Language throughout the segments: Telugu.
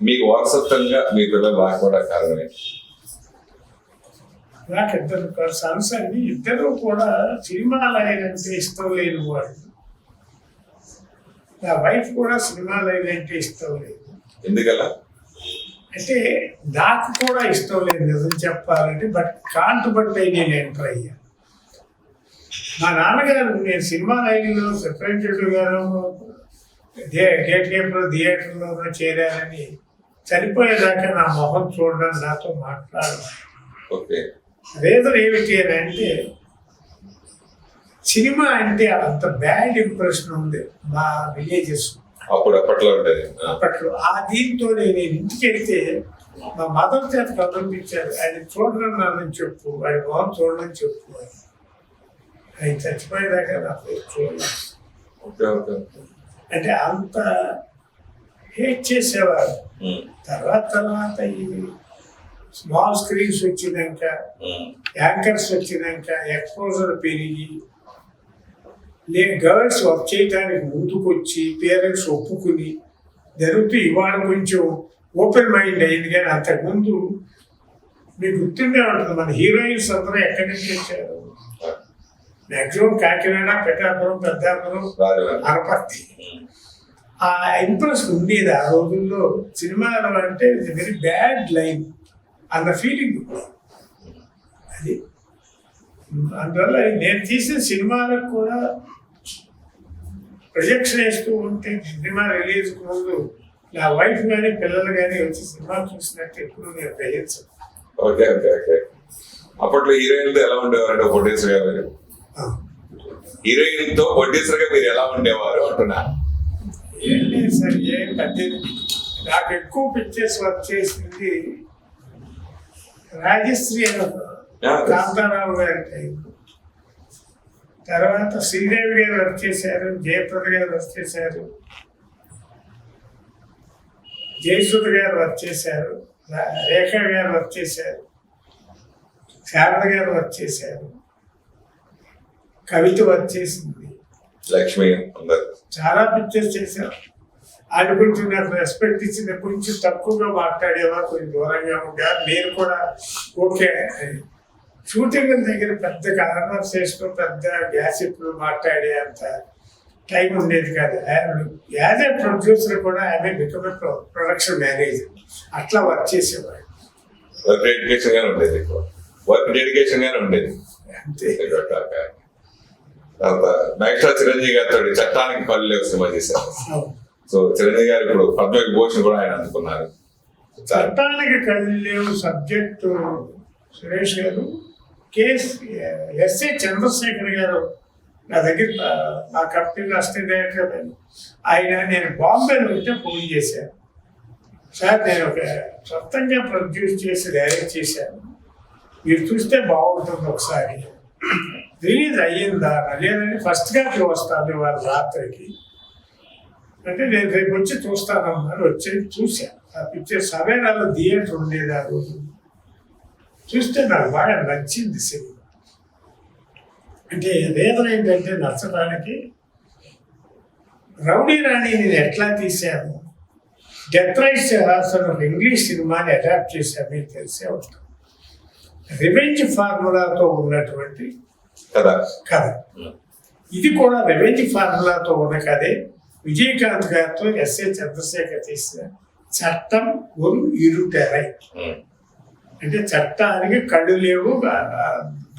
మీకు వారసత్వంగా మీ పిల్లలు రాకపోవడం కారణమే? నాకు ఇద్దరు సన్స్ అండి. ఇద్దరు కూడా సినిమాలు అంటే ఇష్టం లేని వాళ్ళు. నా వైఫ్ కూడా సినిమాలు అంటే ఇష్టం లేదు. ఎందుకలా? అంటే నాకు కూడా ఇష్టం లేదు నిజం చెప్పాలంటే. బట్ కాంటుబట్టి నేను ఎంటర్ అయ్యా. మా నాన్నగారు నేను సినిమా లైన్లో రిప్రజెంటేటివ్ గారు గేట్ కీపర్ థియేటర్లో చేరానని చనిపోయేదాకా నా మొహం చూడడం, నాతో మాట్లాడడం. రీజన్ ఏమిటి అని అంటే సినిమా అంటే అంత బ్యాడ్ ఇంప్రెషన్ ఉంది మా విలేజెస్ అప్పట్లో. ఆ దీంతో నేను ఇంటికి వెళ్తే మా మదర్ చేత పంపించారు, ఆయన చూడడం నన్ను చెప్పు, ఆయన మొహం చూడడం చెప్పు అని. ఆయన చచ్చిపోయేదాకా నాకు చూడలేదు. అంటే అంత హేట్ చేసేవారు. తర్వాత ఈ స్మాల్ స్క్రీన్స్ వచ్చినాక, యాంకర్స్ వచ్చినాక ఎక్స్పోజర్ పెరిగి గర్ల్స్ వర్క్ చేయడానికి ముందుకొచ్చి పేరెంట్స్ ఒప్పుకుని జరుగుతూ ఇవాళ కొంచెం ఓపెన్ మైండ్ అయింది. కానీ అంతకుముందు మీకు గుర్తుండే ఉంటుంది, మన హీరోయిన్స్ అందరూ ఎక్కడి నుంచి వచ్చారు? మ్యాక్సిమం కాకినాడ, పిఠాపురం, పెద్దాపురం, అనపర్తి. ఆ ఇంప్రెస్ ఉండేది ఆ రోజుల్లో. సినిమాలు అంటే ఇట్స్ వెరీ బ్యాడ్ లైన్ అన్న ఫీలింగ్ అది. అందువల్ల నేను తీసిన సినిమాలకు కూడా ప్రొజెక్షన్ వేస్తూ ఉంటే సినిమా రిలీజ్ ముందు నా వైఫ్ కానీ పిల్లలు కానీ వచ్చి సినిమా చూసినట్టు ఎప్పుడు నేను గ్రహించను. అప్పట్లో హీరోయిన్తో ఎలా ఉండేవారు? ప్రొడ్యూసర్ గారు హీరోయిన్ తో ప్రొడ్యూసర్ గా మీరు ఎలా ఉండేవారు అంటున్నా? ఏం లేదు సార్, ఏం పెద్ద. నాకు ఎక్కువ పిక్చర్స్ వర్క్ చేసింది రాజశ్రీ కాంతారావు గారి టైం. తర్వాత శ్రీదేవి గారు వర్క్ చేశారు, జయప్రద గారు వర్క్ చేశారు, జయసుధ గారు వర్క్ చేశారు, రేఖ గారు వర్క్ చేశారు, శారద గారు వర్క్ చేశారు, కవిత వర్క్ చేసింది, లక్ష్మి, చాలా పిక్చర్స్ చేశారు. ఆయన కొంచెం నాకు రెస్పెక్ట్ ఇచ్చిన, కొంచెం తక్కువగా మాట్లాడేవా, కొంచెం దూరంగా ఉండేవా. నేను కూడా ఓకే. షూటింగ్ దగ్గర పెద్ద కాన్వర్సేషన్, పెద్ద గ్యాసిప్లు మాట్లాడే అంత టైం ఉండేది కాదు. యాజ్ ఏ ప్రొడ్యూసర్ కూడా ఆమె బికమ్ ఏ ప్రొడక్షన్ మేనేజర్, అట్లా వర్క్ చేసేవాడు. వర్క్ డెడికేషన్ గానే ఉండేది అంతే. మెగాస్టార్ చిరంజీవి గారితో చట్టానికి కళ్ళు లేవు సినిమా చేశారు. సో చిరంజీవి గారు ఇప్పుడు పద్మవిభూషణ్ కూడా ఆయన అందుకున్నారు. చట్టానికి కళ్ళు లేవు సబ్జెక్టు సురేష్ గారు, ఎస్ఏ చంద్రశేఖర్ గారు నా దగ్గర, నా కంపెనీలో అసిస్టెంట్ డైరెక్టర్ ఆయన. నేను బాంబేలో ఉంటే ఫోన్ చేశాను, సార్ నేను ఒక సొంతంగా ప్రొడ్యూస్ చేసి డైరెక్ట్ చేశాను, మీరు చూస్తే బాగుంటుంది ఒకసారి, రిలీజ్ అయ్యిందా? లేదంటే ఫస్ట్ కాపీ వస్తాను వాళ్ళ రాత్రికి అంటే నేను రేపు వచ్చి చూస్తానన్నారు. వచ్చి చూశాను ఆ పిక్చర్. సవేరాలో థియేటర్ ఉండేది ఆ రోజు. చూస్తే నాకు బాగా నచ్చింది సినిమా. అంటే రీజన్ ఏంటంటే నచ్చడానికి, రౌడీ రాణి నేను ఎట్లా తీశాను, డెత్ రైట్స్ హాసన్ ఒక ఇంగ్లీష్ సినిమాని అడాప్ట్ చేశాను, మీకు తెలిసే ఉంటాం. రివెంజ్ ఫార్ములాతో ఉన్నటువంటి కథ. ఇది కూడా రివెంజ్ ఫార్ములాతో ఉన్న కథే. విజయకాంత్ గారితో ఎస్ఏ చంద్రశేఖర్ తీసిన చట్టం ఒక ఇరుటెరై. అంటే చట్టానికి కళ్ళు లేవు,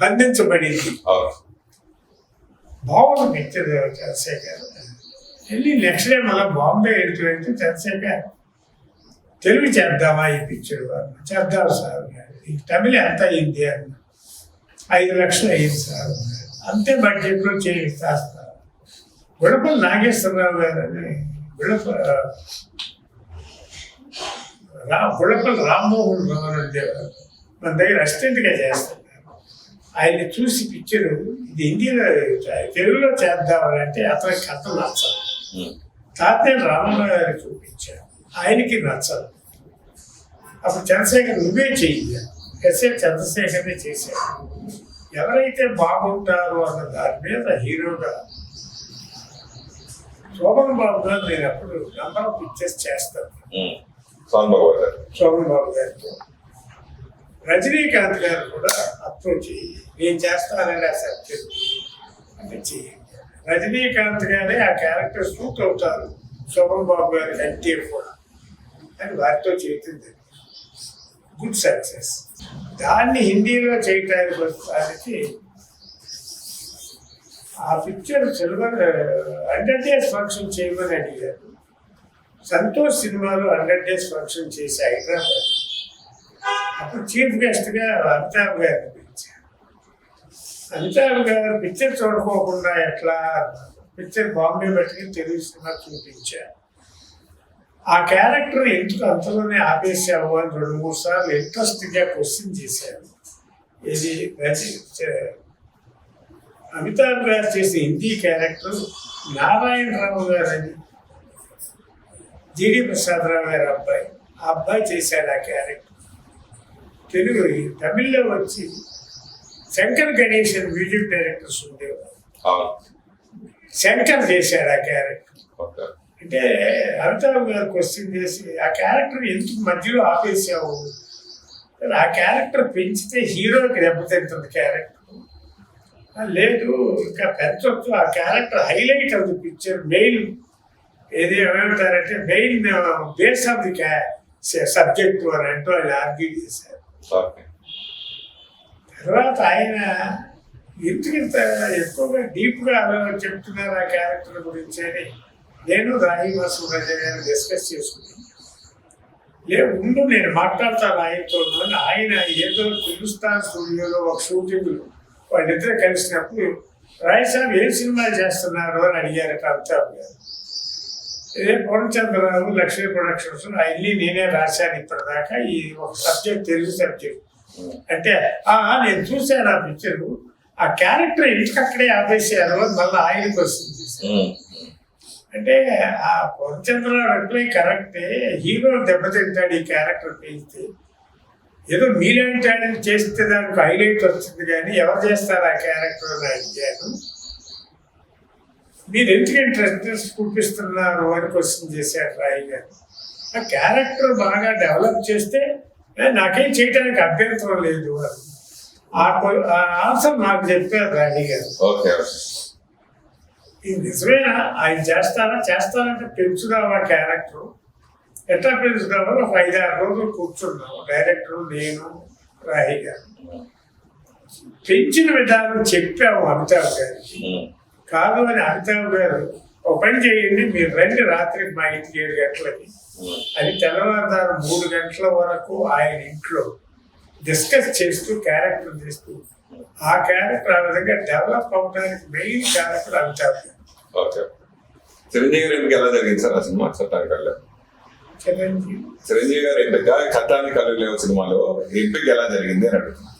బంధించబడింది. బాగుంది పిక్చర్. చంద్రశేఖర్ వెళ్ళి నెక్స్ట్ డే మళ్ళీ బాంబే వెళ్తుంటే చంద్రశేఖర్ తెలుగు చేద్దామా ఈ పిక్చర్? చేద్దాం సార్. ఈ తమిళ ఎంత అయింది అన్న, 5 లక్షలు అయింది సార్. అంతే బడ్జెట్లో చేస్తారు. గుడపల్లి నాగేశ్వరరావు గారు అని, గుడపల్లి రామ్మోహన్ రావు ఉండేవారు, మన దగ్గర అసిస్టెంట్గా చేస్తున్నారు. ఆయన చూసి పిక్చర్ ఇది హిందీలో తెలుగులో చేద్దామని అంటే అతనికి కథ నచ్చదు. తాతేలు రామారావు గారికి చూపించారు, ఆయనకి నచ్చదు. అప్పుడు చంద్రశేఖర్ నువ్వే చెయ్యి, ఎస్ఏ చంద్రశేఖర్ని చేశారు. ఎవరైతే బాగుంటారో అన్న దాని మీద హీరోగా శోభన్ బాబు గారు నేను అప్పుడు నంబర్ ఆఫ్ పిక్చర్స్ చేస్తాను. సోమన్ బాబు గారు. శోభన్ బాబు గారితో. రజనీకాంత్ గారు కూడా అప్రోచ్ అయ్యి నేను చేస్తానని ఆ సబ్జెక్ట్ అంటే చేయండి. రజనీకాంత్ గారే ఆ క్యారెక్టర్ సూట్ అవుతారు శోభన్ బాబు గారి కంటే కూడా అని వారితో చేతుంది. Good success. దాన్ని హిందీలో చేయటానికి వచ్చేసరికి ఆ పిక్చర్ సిల్వర్ 100 days ఫంక్షన్ చేయమని అడిగారు. సంతోష్ సినిమాలో 100 days ఫంక్షన్ చేసి హైదరాబాద్ అప్పుడు చీఫ్ గెస్ట్గా అమితాబ్ గారిని పిలిచారు. అమితాబ్ గారు పిక్చర్ చూడుకోకుండా ఎట్లా పిక్చర్ బాంబే పెట్టుకుని తెలుగు సినిమా చూపించారు. ఆ క్యారెక్టర్ ఎందుకు అంతలోనే ఆపేసావు అని 2-3 సార్లు ఇంట్రెస్ట్గా క్వశ్చన్ చేశారు. ఇది అమితాబ్ గారు చేసిన హిందీ క్యారెక్టర్ నారాయణరావు గారని జిడి ప్రసాదరావు గారి అబ్బాయి, ఆ అబ్బాయి చేశాడు ఆ క్యారెక్టర్. తెలుగు తమిళ్లో వచ్చి శంకర్ గణేష్ అని మ్యూజిక్ డైరెక్టర్స్ ఉండేవారు. శంకర్ చేశాడు ఆ క్యారెక్టర్. అంటే అమితాబ్ గారు క్వశ్చన్ చేసి ఆ క్యారెక్టర్ ఎందుకు మధ్యలో ఆపేసావు, ఆ క్యారెక్టర్ పెంచితే హీరోకి దెబ్బతింటుంది క్యారెక్టర్. లేదు ఇంకా పెంచవచ్చు, ఆ character highlight of the picture, main ఏది ఏమంటారంటే main base of the subject అని అంటూ ఆయన ఆర్గ్యూ చేశారు. తర్వాత ఆయన ఎందుకు ఇంత ఎక్కువగా డీప్గా చెప్తున్నారు ఆ క్యారెక్టర్ గురించి అని నేను రాహి మాసూరాజా గారిని డిస్కస్ చేసుకుని ఉండు నేను మాట్లాడతాను ఆయనతో అని. ఆయన ఏదో హిందుస్థాన్ స్టూడియోలో ఒక షూటింగ్ వాళ్ళిద్దరు కలిసినప్పుడు రాయ్ సాబ్ ఏం సినిమాలు చేస్తున్నారు అని అడిగారట అమితాబ్ గారు. ఇదే పూర్ణచంద్రరావు లక్ష్మీ ప్రొడక్షన్స్ అన్ని నేనే రాశాను ఇప్పటిదాకా, ఈ ఒక సబ్జెక్ట్ తెలుగు సబ్జెక్ట్ అంటే నేను చూశాను ఆ పిక్చర్, ఆ క్యారెక్టర్ ఇంటికక్కడే ఆపేసారు అని మళ్ళీ ఆయనకు వస్తుంది. అంటే ఆ పూర్ణచంద్రరావు రిప్లై కరెక్టే, హీరో దెబ్బతింటాడు ఈ క్యారెక్టర్ పెంచితే, ఏదో మీలాంటి చేస్తే దానికి హైలైట్ వస్తుంది కానీ ఎవరు చేస్తారు ఆ క్యారెక్టర్ అని అడిగాను. మీరు ఎందుకు ఇంట్రెస్ట్ చూపిస్తున్నారు అని క్వశ్చన్ చేశారు రాయ్ గారు. ఆ క్యారెక్టర్ బాగా డెవలప్ చేస్తే నాకేం చేయడానికి అభ్యంతరం లేదు అని ఆ ఆన్సర్ నాకు చెప్పారు రాణి గారు. ఇది నిజమేనా, ఆయన చేస్తారంటే పెంచుదాం ఆ క్యారెక్టర్, ఎట్లా పెంచుదామని ఒక 5-6 రోజులు కూర్చున్నాము డైరెక్టర్ నేను రాహి గారు. పెంచిన విధానం చెప్పాము అమితాబ్ గారికి. కాదు అని అమితాబ్ గారు ఒక పని చేయండి, మీరు రండి రాత్రికి మా ఇంటికి 7 గంటలకి అది తెల్లవారుదారు 3 గంటల వరకు ఆయన ఇంట్లో డిస్కస్ చేస్తూ క్యారెక్టర్ చేస్తూ ఆ క్యారెక్టర్ ఆ విధంగా డెవలప్ అవడానికి మెయిన్ క్యారెక్టర్ అమితాబ్ గారు. చిరంజీవి గారు ఎందుకు ఎలా జరిగింది సార్ ఆ సినిమా చట్టానికి వెళ్ళారు? చిరంజీవి గారు ఎంపిక చట్టానికి కలుగులేవు సినిమాలో ఎంపిక ఎలా జరిగింది అని అడుగుతున్నాను.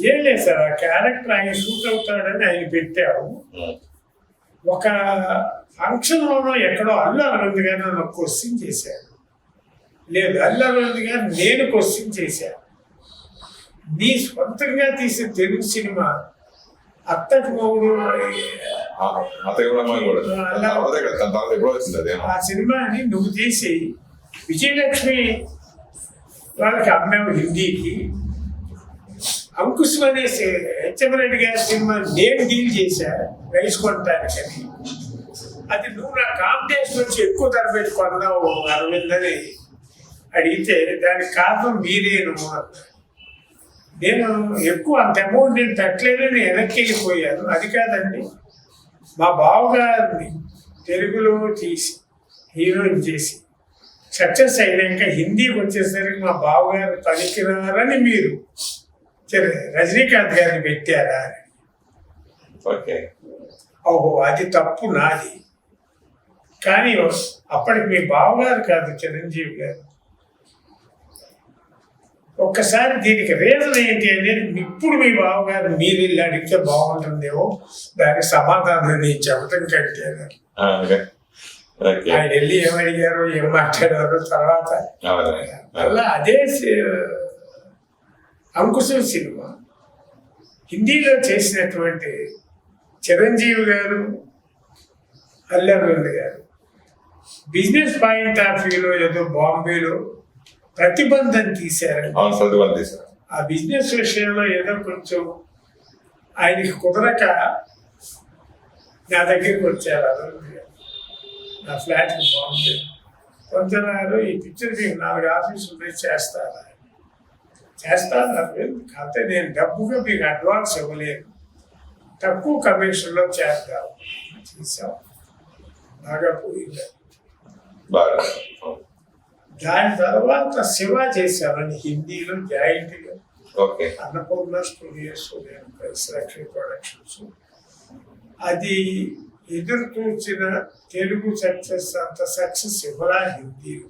ఏం లేదు సార్, ఆ క్యారెక్టర్ ఆయన షూట్ అవుతాడని ఆయన పెట్టాము. ఒక ఫంక్షన్లోనో ఎక్కడో అల్లు అరవింద్ గారు నన్ను క్వశ్చన్ చేశారు. లేదు, అల్లు అరవింద్ గారు నేను క్వశ్చన్ చేశాను, నీ సొంతంగా తీసే తెలుగు సినిమా అత్తకు మొగుడు ఆ సినిమాని నువ్వు తీసి విజయలక్ష్మి వాళ్ళకి అమ్మావు హిందీకి, అంకుశం అనే హెచ్ఎంరెడ్డి గారి సినిమా నేను డీల్ చేశా రైస్ కొనటానికని, అది నువ్వు నా కాంపిటీషన్ వచ్చి ఎక్కువ ధర పెట్టి కొన్నావు అరవింద్ అని అడిగితే దానికి కారణం మీరేను అన్నారు. నేను ఎక్కువ అంత అమౌంట్ నేను పెట్టలేదని వెనక్కి వెళ్ళిపోయాను. అది కాదండి, మా బావగారిని తెలుగులో తీసి హీరోయిన్ చేసి సక్సెస్ అయినాక హిందీకి వచ్చేసరికి మా బావగారు పనికిరారని మీరు రజనీకాంత్ గారిని పెట్టారా? ఓహో, అది తప్పు నాది. కానీ అప్పటికి మీ బావగారు కాదు చిరంజీవి గారు. ఒక్కసారి దీనికి రీజన్ ఏంటి అనేది ఇప్పుడు మీ బావగారు మీరు వెళ్ళి అడిగితే బాగుంటుందేమో, దానికి సమాధానం నేను చెప్పటం కంటే ఆయన వెళ్ళి ఏమడిగారు ఏం మాట్లాడారు తర్వాత అలా అదే అంకుశం సినిమా హిందీలో చేసినటువంటి చిరంజీవి గారు అల్లు అరవింద్ గారు బిజినెస్ పాయింట్ ఆఫ్ వ్యూలో ఏదో బాంబేలో ప్రతిబంధం తీశారండి. అవును, ప్రతిబంధం తీశారు. ఆ బిజినెస్ విషయంలో ఏదో కొంచెం ఆయనకి కుదరక నా దగ్గరికి వచ్చారు. అరుణ్ గారు నా ఫ్లాట్ బాంబే కొంచెన్నారు, ఈ పిక్చర్ మీకు 4 ఆఫీసులు ఉన్నాయి చేస్తారా? చేస్తాను. కాకపోతే నేను డబ్బుగా మీకు అడ్వాన్స్ ఇవ్వలేను, తక్కువ కమిషన్లో చేద్దాం. చేసాం, బాగా పోయింది. బాగా అవును. దాని తర్వాత శివ చేశామని హిందీలో జాయింట్గా okay. Annapurna studios Lakshmi productions. అది ఎదురు చూసిన తెలుగు సక్సెస్ అంత సక్సెస్ ఇవ్వరా హిందీలో.